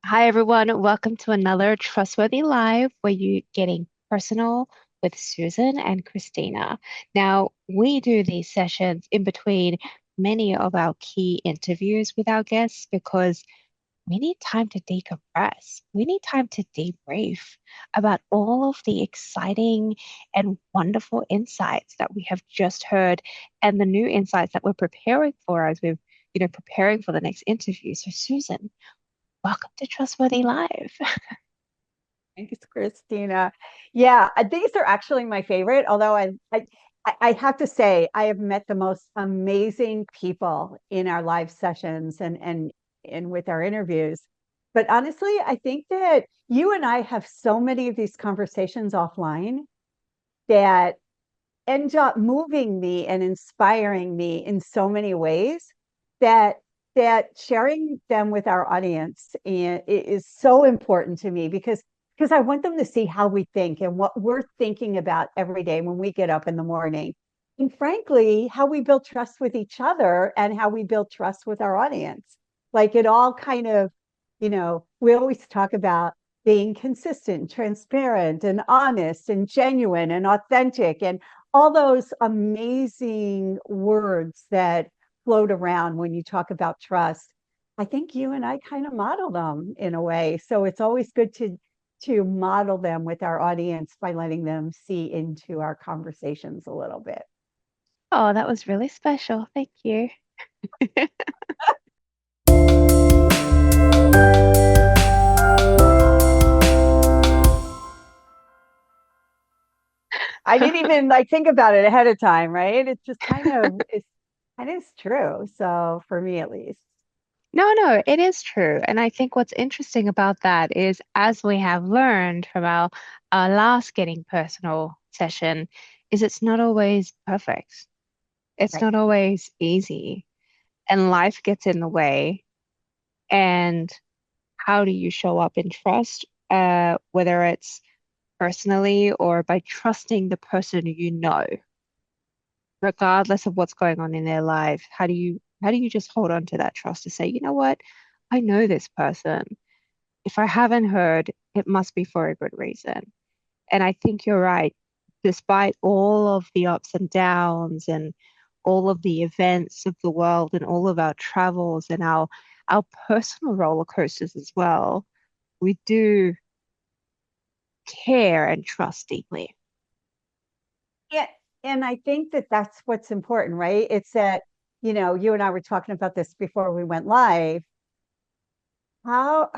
Hi, everyone. Welcome to another Trustworthy Live where you're getting personal with Susan and Christina. Now, we do these sessions in between many of our key interviews with our guests because we need time to decompress. We need time to debrief about all of the exciting and wonderful insights that we have just heard and the new insights that we're preparing for as we're, preparing for the next interview. So, Susan, welcome to Trustworthy Live. Thanks, Christina. Yeah, these are actually my favorite, although I have to say I have met the most amazing people in our live sessions and with our interviews. But honestly, I think that you and I have so many of these conversations offline that end up moving me and inspiring me in so many ways that sharing them with our audience is so important to me because I want them to see how we think and what we're thinking about every day when we get up in the morning. And frankly, how we build trust with each other and how we build trust with our audience. Like it all kind of, we always talk about being consistent, transparent, and honest, and genuine, and authentic. And all those amazing words that float around when you talk about trust. I think you and I kind of model them in a way. So it's always good to model them with our audience by letting them see into our conversations a little bit. Oh, that was really special. Thank you. I didn't even like think about it ahead of time, right? It's just kind of true. So for me at least. No, no, it is true. And I think what's interesting about that is as we have learned from our last Getting Personal session, is it's not always perfect. It's Right. not always easy. And life gets in the way. And how do you show up in trust? Whether it's personally or by trusting the person you know, regardless of what's going on in their life, how do you just hold on to that trust to say, you know what, I know this person. If I haven't heard, it must be for a good reason. And I think you're right. Despite all of the ups and downs and all of the events of the world and all of our travels and our personal roller coasters as well, we do care and trust deeply. Yeah, and I think that that's what's important, right? It's that, you and I were talking about this before we went live. How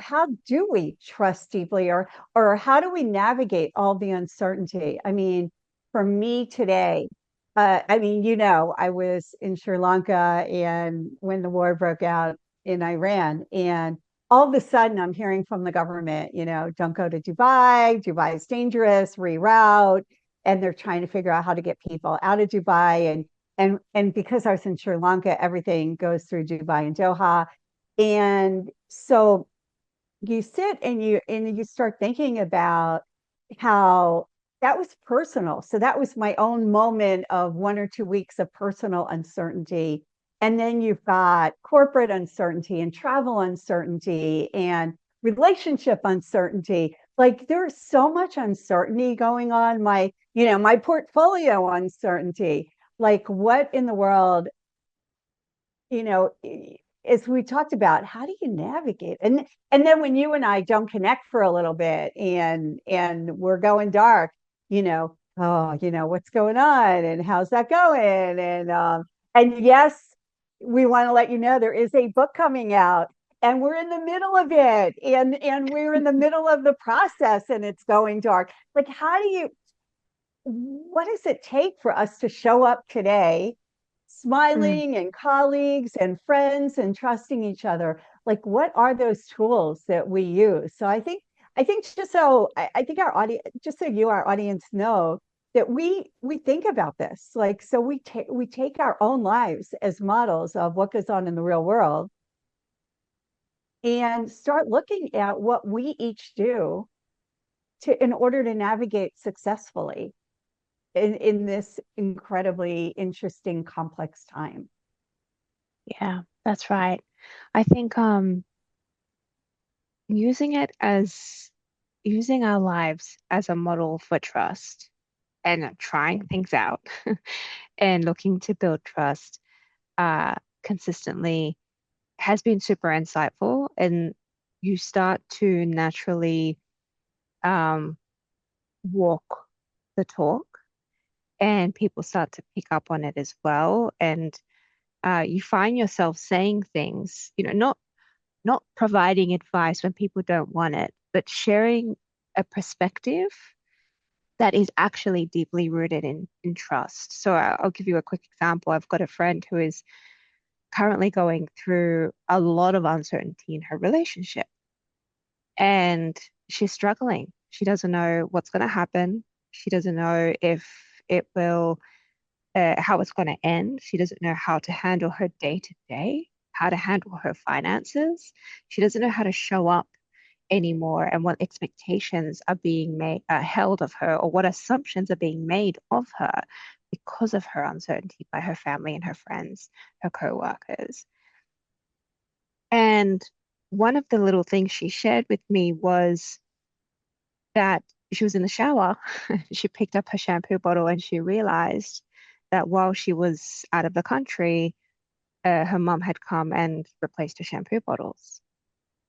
do we trust deeply or how do we navigate all the uncertainty? I mean, for me today, I mean, I was in Sri Lanka and when the war broke out in Iran, and all of a sudden I'm hearing from the government, don't go to Dubai. Dubai is dangerous, reroute, and they're trying to figure out how to get people out of Dubai. And because I was in Sri Lanka, everything goes through Dubai and Doha. And so you sit and you start thinking about how that was personal. So that was my own moment of 1 or 2 weeks of personal uncertainty. And then you've got corporate uncertainty and travel uncertainty and relationship uncertainty. Like there's so much uncertainty going on. My portfolio uncertainty. Like what in the world, you know, as we talked about, how do you navigate? And then when you and I don't connect for a little bit and we're going dark, oh, what's going on and how's that going? And yes, we want to let you know there is a book coming out and we're in the middle of it and we're in the middle of the process and it's going dark. Like what does it take for us to show up today Mm. smiling and colleagues and friends and trusting each other? Like what are those tools that we use? So I think just so I think our audience, just so our audience know that we think about this, like, so we take our own lives as models of what goes on in the real world and start looking at what we each do to in order to navigate successfully in this incredibly interesting, complex time. Yeah, that's right. I think using it as using our lives as a model for trust and trying things out and looking to build trust uh, consistently has been super insightful. And you start to naturally um, walk the talk, and people start to pick up on it as well. And you find yourself saying things, not providing advice when people don't want it, but sharing a perspective that is actually deeply rooted in trust. So I'll give you a quick example. I've got a friend who is currently going through a lot of uncertainty in her relationship, and she's struggling. She doesn't know what's going to happen. She doesn't know if it will, how it's going to end. She doesn't know how to handle her day to day, how to handle her finances. She doesn't know how to show up anymore and what expectations are being made, held of her, or what assumptions are being made of her because of her uncertainty by her family and her friends, her co-workers. And one of the little things she shared with me was that she was in the shower. She picked up her shampoo bottle and she realized that while she was out of the country, her mum had come and replaced her shampoo bottles.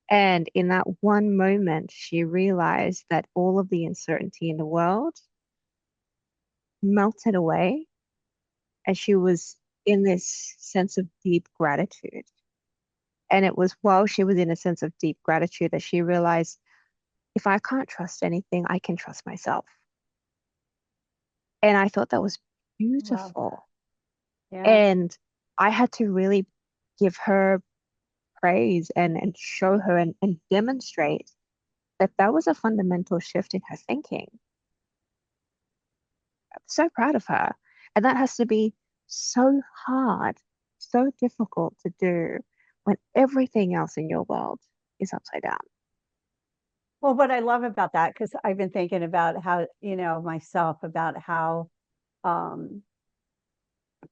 And in that one moment, she realized that all of the uncertainty in the world melted away, and she was in this sense of deep gratitude. And it was while she was in a sense of deep gratitude that she realized if I can't trust anything, I can trust myself. And I thought that was Love that. beautiful. Yeah. And I had to really give her praise and show her and demonstrate that that was a fundamental shift in her thinking. I'm so proud of her. And that has to be so hard, so difficult to do when everything else in your world is upside down. Well, what I love about that, because I've been thinking about how, myself, about how, um,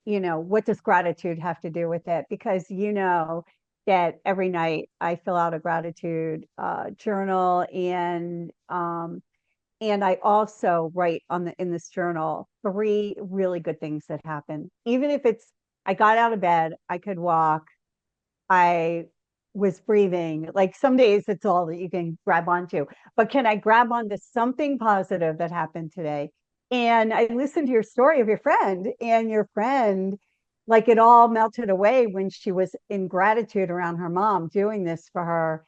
what does gratitude have to do with it? Because that every night I fill out a gratitude journal, and I also write in this journal three really good things that happened. Even if it's I got out of bed, I could walk, I was breathing. Like some days it's all that you can grab onto. But can I grab onto something positive that happened today? And I listened to your story of your friend, and your friend, like it all melted away when she was in gratitude around her mom doing this for her.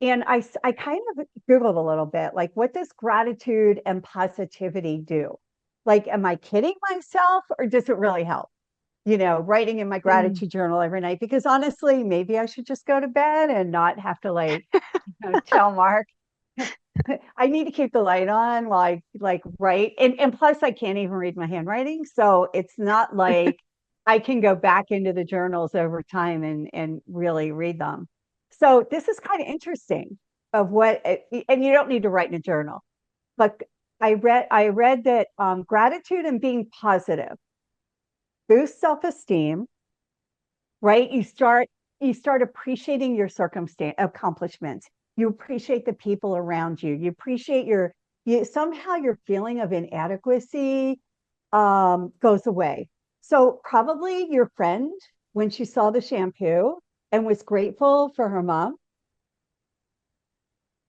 And I kind of Googled a little bit, like, what does gratitude and positivity do? Like, am I kidding myself or does it really help? Writing in my Mm. gratitude journal every night, because honestly, maybe I should just go to bed and not have to tell Mark. I need to keep the light on, like right. And plus I can't even read my handwriting. So it's not like I can go back into the journals over time and really read them. So this is kind of interesting of what, and you don't need to write in a journal, but I read that gratitude and being positive boosts self-esteem, right? You start appreciating your circumstance accomplishments. You appreciate the people around you. You appreciate somehow your feeling of inadequacy goes away. So probably your friend, when she saw the shampoo and was grateful for her mom,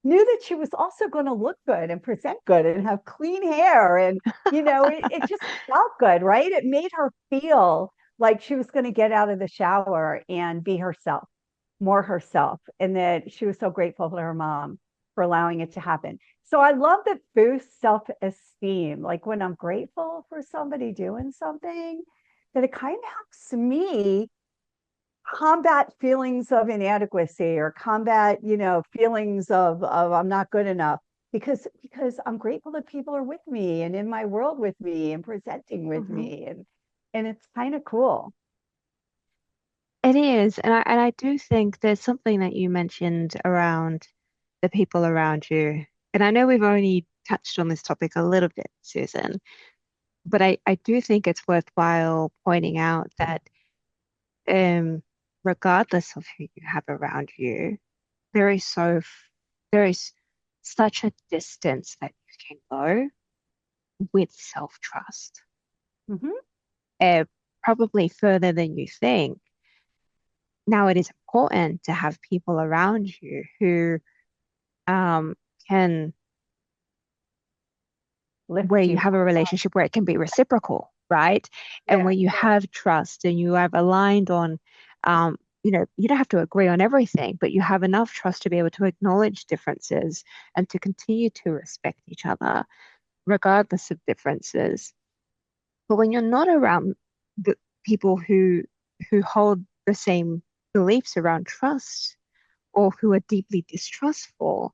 knew that she was also going to look good and present good and have clean hair. And, it just felt good, right? It made her feel like she was going to get out of the shower and be herself, more herself. And that she was so grateful to her mom for allowing it to happen. So I love that boosts self esteem. Like when I'm grateful for somebody doing something, that it kind of helps me combat feelings of inadequacy, or combat feelings of I'm not good enough, because I'm grateful that people are with me and in my world with me and presenting with Mhm. me, and it's kind of cool. It is, and I do think there's something that you mentioned around the people around you. And I know we've only touched on this topic a little bit, Susan, but I do think it's worthwhile pointing out that um, regardless of who you have around you, there is so there is such a distance that you can go with self-trust, Hmm. uh, probably further than you think. Now, it is important to have people around you who um, can, where Lift you you. have a relationship where it can be reciprocal, right? And Yeah. where you have trust and you have aligned on, you don't have to agree on everything, but you have enough trust to be able to acknowledge differences and to continue to respect each other, regardless of differences. But when you're not around the people who hold the same beliefs around trust or who are deeply distrustful,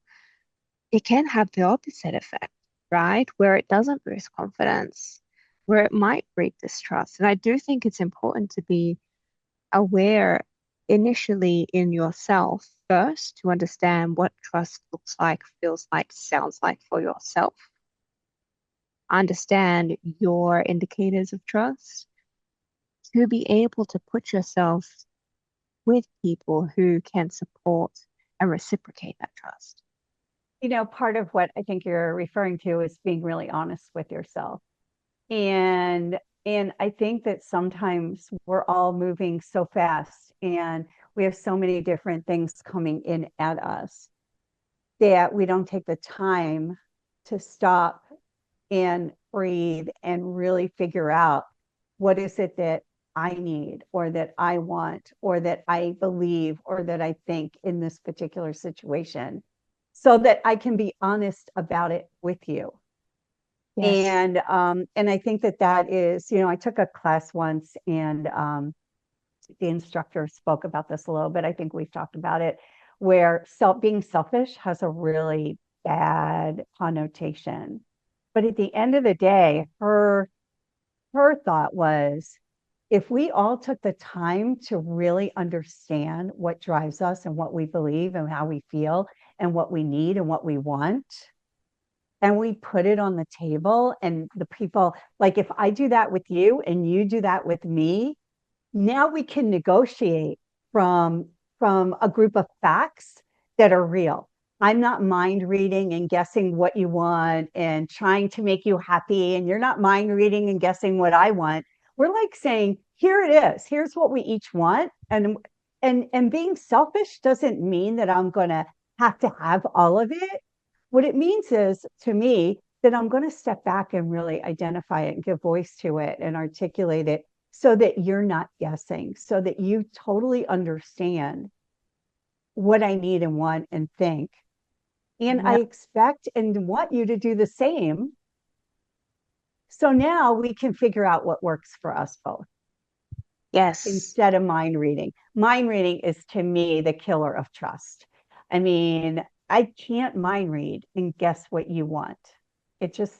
it can have the opposite effect, right? Where it doesn't boost confidence, where it might breed distrust. And I do think it's important to be aware initially in yourself first to understand what trust looks like, feels like, sounds like for yourself. Understand your indicators of trust to be able to put yourself with people who can support and reciprocate that trust. Part of what I think you're referring to is being really honest with yourself. And I think that sometimes we're all moving so fast and we have so many different things coming in at us that we don't take the time to stop and breathe and really figure out what is it that I need or that I want or that I believe or that I think in this particular situation so that I can be honest about it with you. Yes. And I think that that is, I took a class once and the instructor spoke about this a little bit. I think we've talked about it, where being selfish has a really bad connotation. But at the end of the day, her thought was if we all took the time to really understand what drives us and what we believe and how we feel and what we need and what we want, and we put it on the table, and the people, like if I do that with you and you do that with me, now we can negotiate from a group of facts that are real. I'm not mind reading and guessing what you want and trying to make you happy, and you're not mind reading and guessing what I want. We're like saying, here it is. Here's what we each want. And being selfish doesn't mean that I'm going to have all of it. What it means is, to me, that I'm going to step back and really identify it and give voice to it and articulate it so that you're not guessing, so that you totally understand what I need and want and think. And I Yep. expect and want you to do the same. So now we can figure out what works for us both Yes. instead of mind reading. Mind reading is, to me, the killer of trust. I mean, I can't mind read and guess what you want. It just,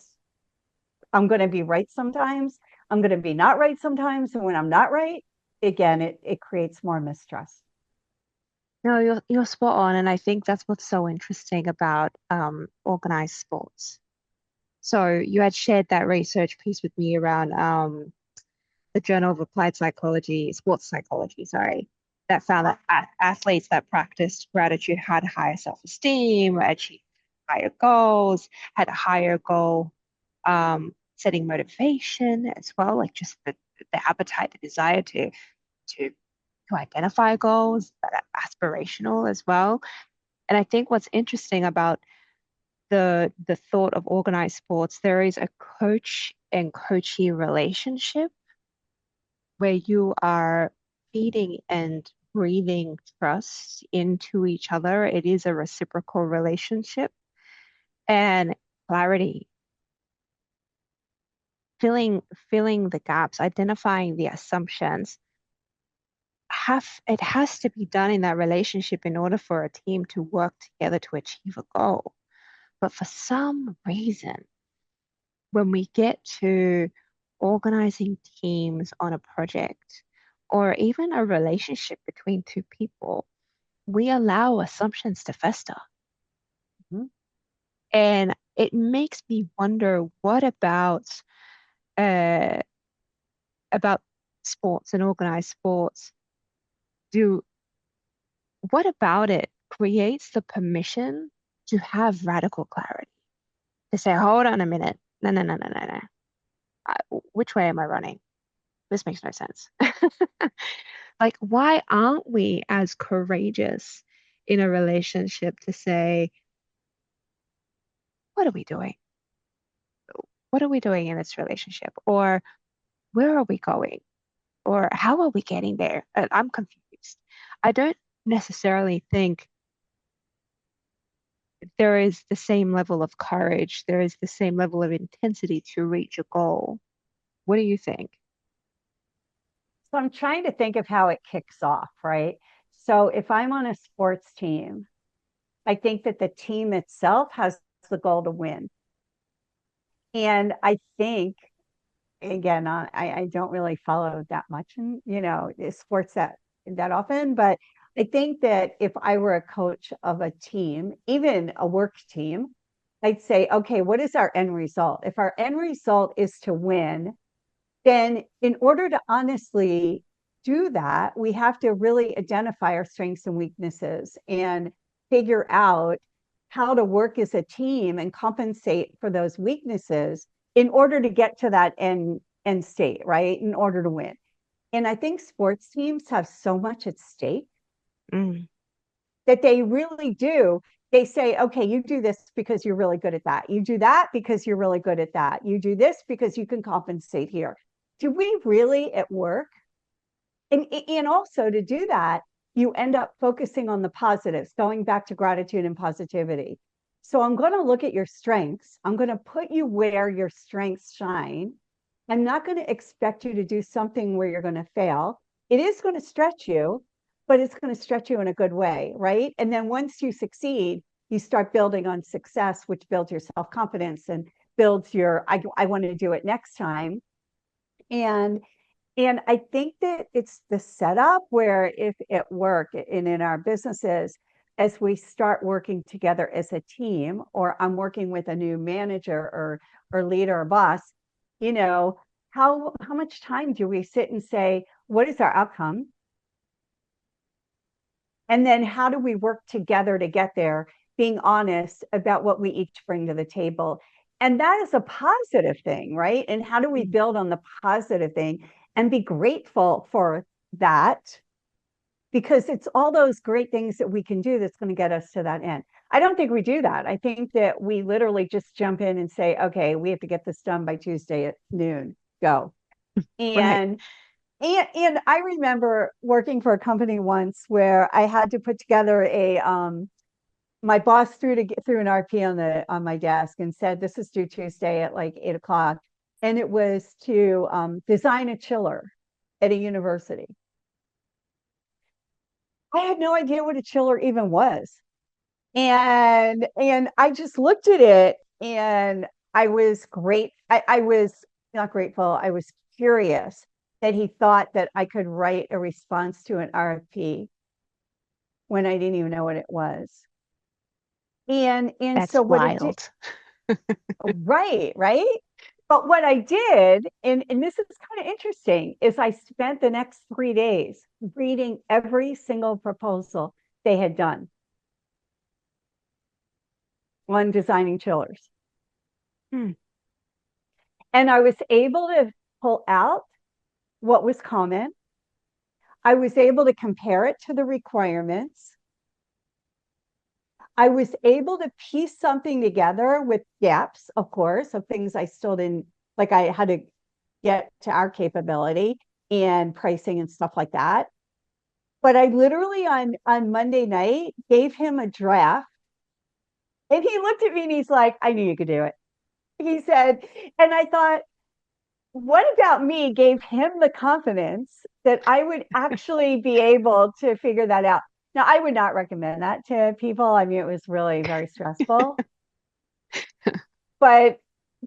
I'm going to be right sometimes. I'm going to be not right sometimes. And when I'm not right, again, it creates more mistrust. No, you're spot on, and I think that's what's so interesting about organized sports. So you had shared that research piece with me around the Journal of Applied Psychology, Sports Psychology, sorry, that found that athletes that practiced gratitude had higher self-esteem, achieved higher goals, had a higher goal setting motivation as well, like just the appetite, the desire to identify goals that are aspirational as well. And I think what's interesting about the thought of organized sports, there is a coach and coachee relationship where you are feeding and breathing trust into each other. It is a reciprocal relationship and clarity, filling the gaps, identifying the assumptions. It has to be done in that relationship in order for a team to work together to achieve a goal. But for some reason, when we get to organizing teams on a project or even a relationship between two people, we allow assumptions to fester. Mhm. And it makes me wonder what uh, about sports and organized sports do what about it creates the permission to have radical clarity, to say, hold on a minute. No, no, no, no, no, no. Which way am I running? This makes no sense. Like, why aren't we as courageous in a relationship to say, what are we doing? What are we doing in this relationship? Or where are we going? Or how are we getting there? I'm confused. I don't necessarily think there is the same level of courage, there is the same level of intensity to reach a goal. What do you think? So I'm trying to think of how it kicks off, right? So if I'm on a sports team, I think that the team itself has the goal to win. And I think, again, I don't really follow that much in, sports that often, but I think that if I were a coach of a team, even a work team, I'd say, okay, what is our end result? If our end result is to win, then in order to honestly do that, we have to really identify our strengths and weaknesses and figure out how to work as a team and compensate for those weaknesses in order to get to that end state, right? In order to win. And I think sports teams have so much at stake Mm, that they really do. They say, okay, you do this because you're really good at that. You do that because you're really good at that. You do this because you can compensate here. Do we really at work? And also to do that, you end up focusing on the positives, going back to gratitude and positivity. So I'm going to look at your strengths. I'm going to put you where your strengths shine. I'm not going to expect you to do something where you're going to fail. It is going to stretch you, but it's going to stretch you in a good way, right? And then once you succeed, you start building on success, which builds your self confidence and builds your I want to do it next time. And and I think that it's the setup where if at work and in our businesses, as we start working together as a team, or I'm working with a new manager or leader or boss, you know, how much time do we sit and say, what is our outcome? And then how do we work together to get there, being honest about what we each bring to the table? And that is a positive thing, right? And how do we mm. build on the positive thing and be grateful for that? Because it's all those great things that we can do that's going to get us to that end. I don't think we do that. I think that we literally just jump in and say, okay, we have to get this done by Tuesday at noon. Go. Right. And and I remember working for a company once where I had to put together a my boss threw an RP on my desk and said this is due Tuesday at like 8 o'clock, and it was to design a chiller at a university. I had no idea what a chiller even was, and I just looked at it and I was great. I was not grateful. I was curious that he thought that I could write a response to an RFP when I didn't even know what it was. And so That's what it did, wild. right. But what I did, and this is kind of interesting, is I spent the next 3 days reading every single proposal they had done on designing chillers. Hmm. And I was able to pull out what was common. I was able to compare it to the requirements. I was able to piece something together with gaps, of course, of things I still didn't like. I had to get to our capability and pricing and stuff like that. But I literally on Monday night gave him a draft, and he looked at me and he's like, "I knew you could do it." He said, and I thought, what about me gave him the confidence that I would actually be able to figure that out? Now, I would not recommend that to people. I mean, it was really very stressful, but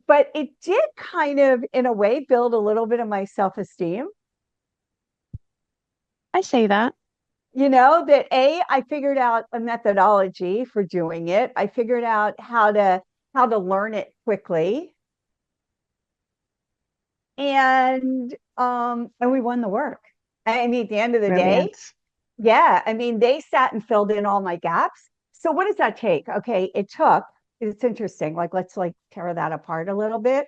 it did kind of, in a way, build a little bit of my self-esteem. I say that. That I figured out a methodology for doing it. I figured out how to learn it quickly, and we won the work. I mean, at the end of the day, Brilliant. yeah, I mean, they sat and filled in all my gaps. So what does that take? Okay, it's interesting. Like, let's like tear that apart a little bit.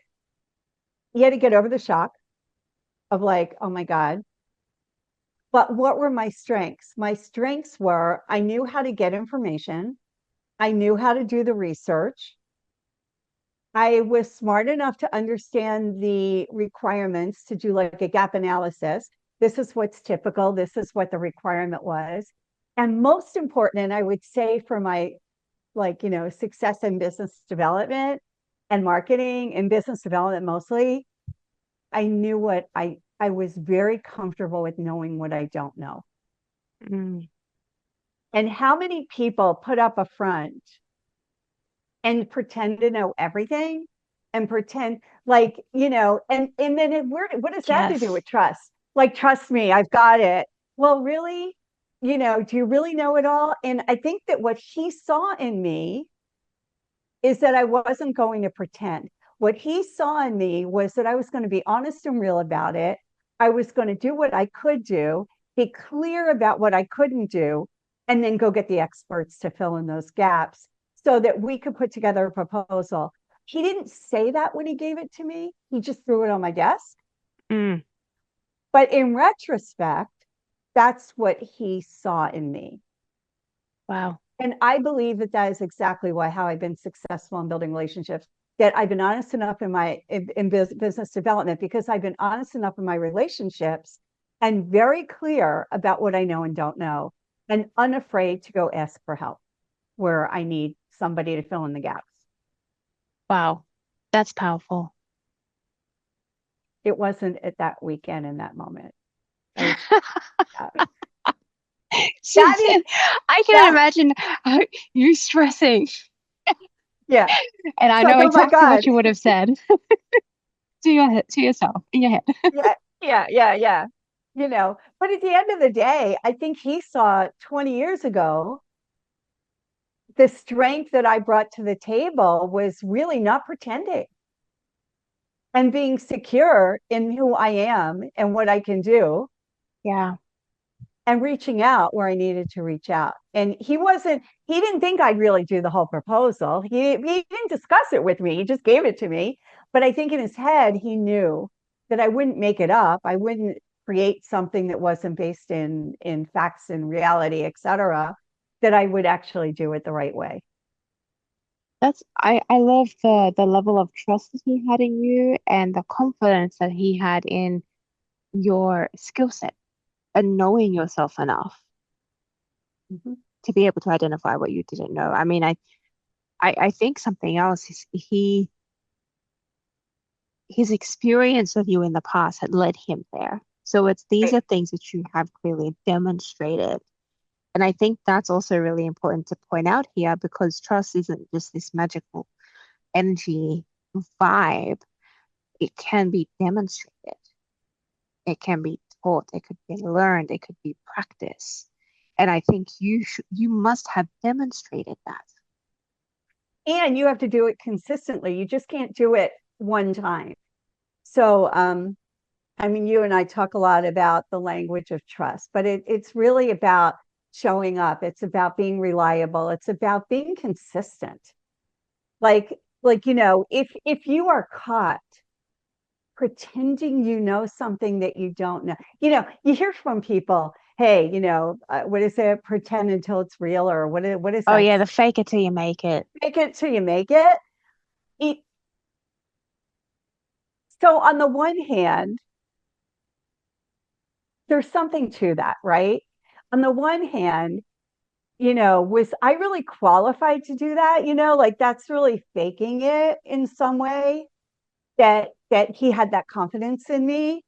You had to get over the shock of like, oh my God. But what were my strengths? My strengths were I knew how to get information. I knew how to do the research. I was smart enough to understand the requirements to do like a gap analysis. This is what's typical. This is what the requirement was. And most important, and I would say for my like, success in business development and marketing and business development mostly, I was very comfortable with knowing what I don't know. Mm, And how many people put up a front and pretend to know everything and pretend like, and then what does that have to do yes. with trust? Like, trust me, I've got it. Well, really, do you really know it all? And I think that what he saw in me is that I wasn't going to pretend. What he saw in me was that I was going to be honest and real about it. I was going to do what I could do, be clear about what I couldn't do, and then go get the experts to fill in those gaps so that we could put together a proposal. He didn't say that when he gave it to me, he just threw it on my desk. Mm, But in retrospect, that's what he saw in me. wow. And I believe that that is exactly why how I've been successful in building relationships. That I've been honest enough in business development because I've been honest enough in my relationships and very clear about what I know and don't know, and unafraid to go ask for help where I need somebody to fill in the gaps. Wow. That's powerful. It wasn't at that weekend in that moment. I was that is Susan, I can that imagine you stressing. yeah. And It's I like, know oh my exactly God. what you would have said to yourself in your head. Yeah, yeah. But at the end of the day, I think he saw 20 years ago the strength that I brought to the table was really not pretending and being secure in who I am and what I can do Yeah. and reaching out where I needed to reach out. And he didn't think I'd really do the whole proposal. He didn't discuss it with me. He just gave it to me. But I think in his head, he knew that I wouldn't make it up. I wouldn't create something that wasn't based in facts and reality, et cetera, that I would actually do it the right way. I love the level of trust that he had in you and the confidence that he had in your skill set and knowing yourself enough Mhm. to be able to identify what you didn't know. I mean, I think something else is his experience of you in the past had led him there. So these Right. are things that you have clearly demonstrated. And I think that's also really important to point out here because trust isn't just this magical energy vibe. It can be demonstrated. It can be taught. It could be learned. It could be practiced. And I think you must have demonstrated that. And you have to do it consistently. You just can't do it one time. So, I mean, you and I talk a lot about the language of trust, but it's really about showing up. It's about being reliable. It's about being consistent. Like, if you are caught pretending you know something that you don't know, you hear from people, hey, what is it? Pretend until it's real, or what is Oh that? yeah, the fake it till you make it. Make it till you make it. it so on the one hand, there's something to that, right? On the one hand, was I really qualified to do that? Like that's really faking it in some way that he had that confidence in me.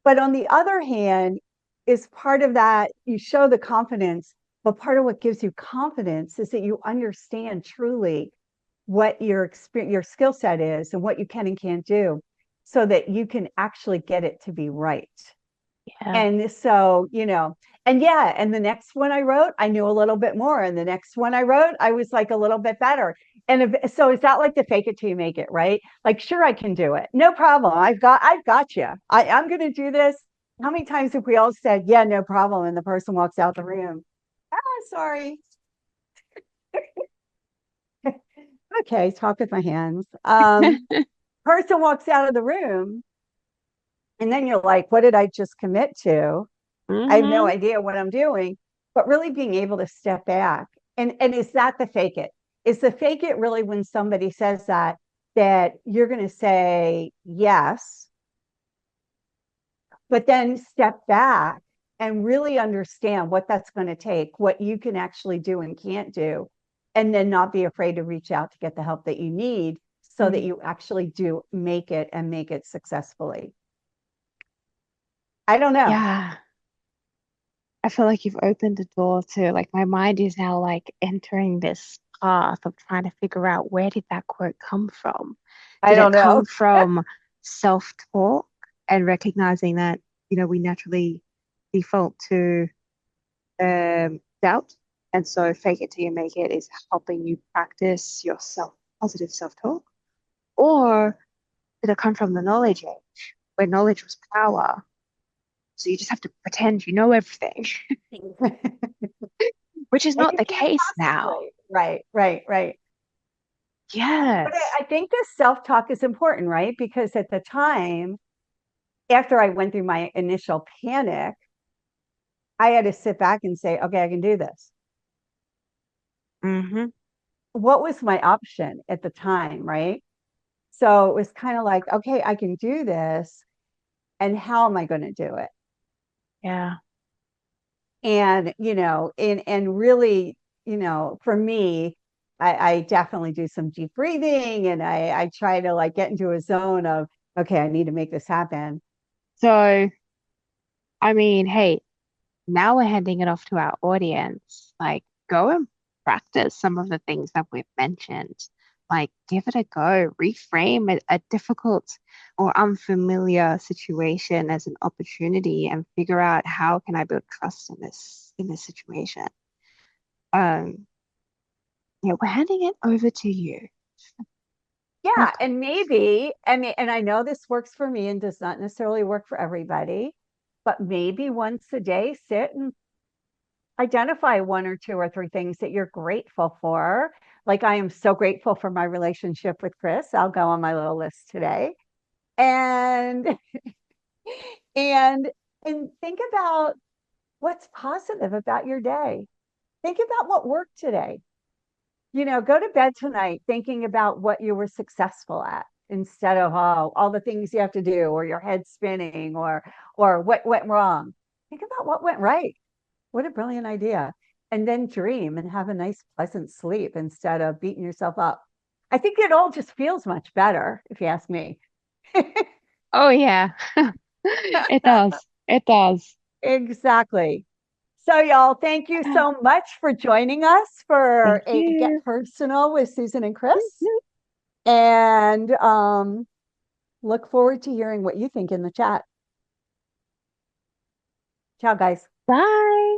But on the other hand, is part of that you show the confidence, but part of what gives you confidence is that you understand truly what your experience, your skill set is and what you can and can't do so that you can actually get it to be right. Yeah. And so, and yeah, and the next one I wrote, I knew a little bit more. And the next one I wrote, I was like a little bit better. So is that like the fake it till you make it, right? Like, sure, I can do it. No problem. I've got you. I'm going to do this. How many times have we all said, yeah, no problem? And the person walks out the room. Ah, sorry. okay, talk with my hands. Person walks out of the room, and then you're like, what did I just commit to? I have no Mm-hmm. idea what I'm doing, but really being able to step back. And is that the fake it? Is the fake it really when somebody says that you're going to say yes, but then step back and really understand what that's going to take, what you can actually do and can't do, and then not be afraid to reach out to get the help that you need so that Mm. you actually do make it and make it successfully. I don't know. Yeah. I feel like you've opened the door to like my mind is now like entering this path of trying to figure out where did that quote come from? I Did it don't know. come from self-talk and recognizing that, we naturally default to doubt. And so fake it till you make it is helping you practice your positive self-talk. Or did it come from the knowledge age where knowledge was power? So you just have to pretend you know everything, which is And not you the can't case now. possibly. Right, right, right. But Yes. I think the self-talk is important, right? Because at the time, after I went through my initial panic, I had to sit back and say, okay, I can do this. Hmm. What was my option at the time, right? So it was kind of like, okay, I can do this. And how am I going to do it? Yeah. And, and really, for me, I definitely do some deep breathing and I try to like get into a zone of, okay, I need to make this happen. So, I mean, hey, now we're handing it off to our audience. Like, go and practice some of the things that we've mentioned. Like, give it a go, reframe a difficult or unfamiliar situation as an opportunity and figure out how can I build trust in this situation. Um, yeah, we're handing it over to you. Yeah, Welcome. and maybe, I mean, and I know this works for me and does not necessarily work for everybody, but maybe once a day, sit and identify one or two or three things that you're grateful for. Like I am so grateful for my relationship with Chris. I'll go on my little list today. And and and think about what's positive about your day. Think about what worked today. Go to bed tonight thinking about what you were successful at instead of all the things you have to do or your head spinning or what went wrong. Think about what went right. What a brilliant idea. And then dream and have a nice pleasant sleep instead of beating yourself up. I think it all just feels much better if you ask me. Oh, yeah. It does. It does. Exactly. So, y'all, thank you so much for joining us for Thank a Get you. Personal with Susan and Chris. And look forward to hearing what you think in the chat. Ciao, guys. Bye.